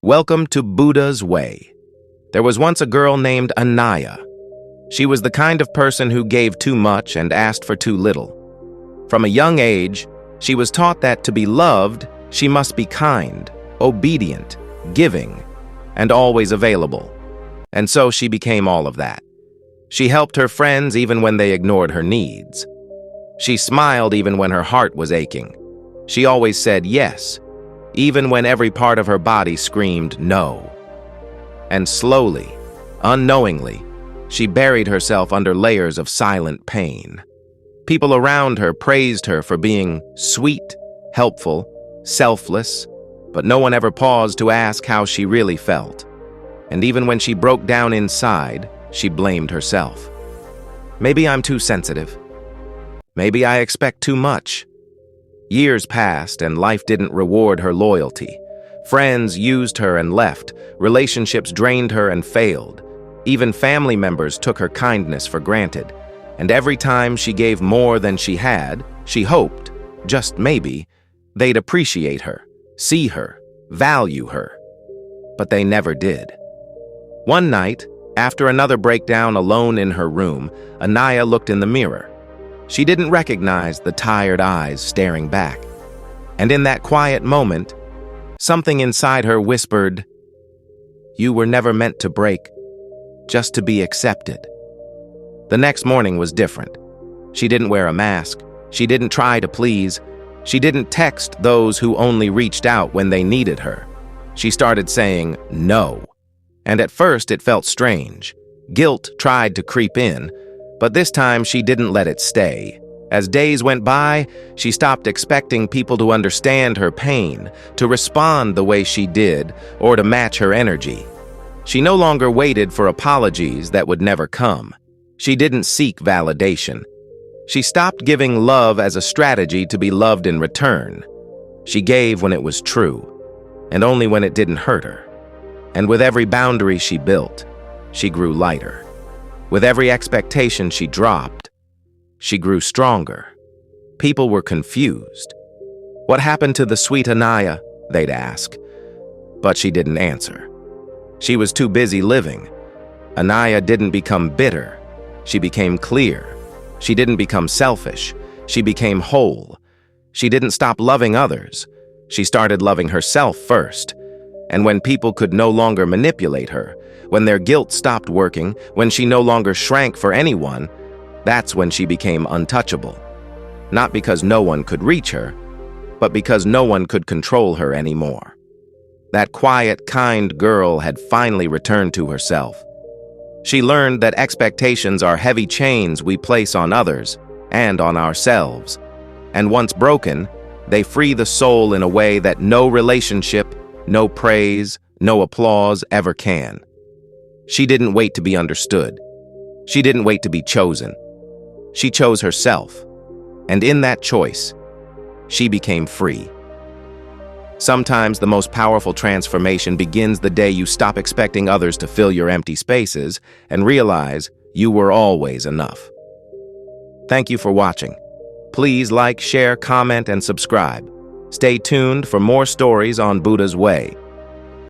Welcome to Buddha's Way. There was once a girl named Anaya. She was the kind of person who gave too much and asked for too little. From a young age, she was taught that to be loved, she must be kind, obedient, giving, and always available. And so she became all of that. She helped her friends even when they ignored her needs. She smiled even when her heart was aching. She always said yes, even when every part of her body screamed no. And slowly, unknowingly, she buried herself under layers of silent pain. People around her praised her for being sweet, helpful, selfless, but no one ever paused to ask how she really felt. And even when she broke down inside, she blamed herself. Maybe I'm too sensitive. Maybe I expect too much. Years passed and life didn't reward her loyalty. Friends used her and left. Relationships drained her and failed. Even family members took her kindness for granted. And every time she gave more than she had, she hoped, just maybe, they'd appreciate her, see her, value her. But they never did. One night, after another breakdown alone in her room, Anaya looked in the mirror. She didn't recognize the tired eyes staring back. And in that quiet moment, something inside her whispered, "You were never meant to break, just to be accepted." The next morning was different. She didn't wear a mask. She didn't try to please. She didn't text those who only reached out when they needed her. She started saying no. And at first it felt strange. Guilt tried to creep in, but this time she didn't let it stay. As days went by, she stopped expecting people to understand her pain, to respond the way she did, or to match her energy. She no longer waited for apologies that would never come. She didn't seek validation. She stopped giving love as a strategy to be loved in return. She gave when it was true, and only when it didn't hurt her. And with every boundary she built, she grew lighter. With every expectation she dropped, she grew stronger. People were confused. What happened to the sweet Anaya, they'd ask. But she didn't answer. She was too busy living. Anaya didn't become bitter. She became clear. She didn't become selfish. She became whole. She didn't stop loving others. She started loving herself first. And when people could no longer manipulate her, when their guilt stopped working, when she no longer shrank for anyone, that's when she became untouchable. Not because no one could reach her, but because no one could control her anymore. That quiet, kind girl had finally returned to herself. She learned that expectations are heavy chains we place on others and on ourselves. And once broken, they free the soul in a way that no relationship, no praise, no applause ever can. She didn't wait to be understood. She didn't wait to be chosen. She chose herself. And in that choice, she became free. Sometimes the most powerful transformation begins the day you stop expecting others to fill your empty spaces and realize you were always enough. Thank you for watching. Please like, share, comment, and subscribe. Stay tuned for more stories on Buddha's Way.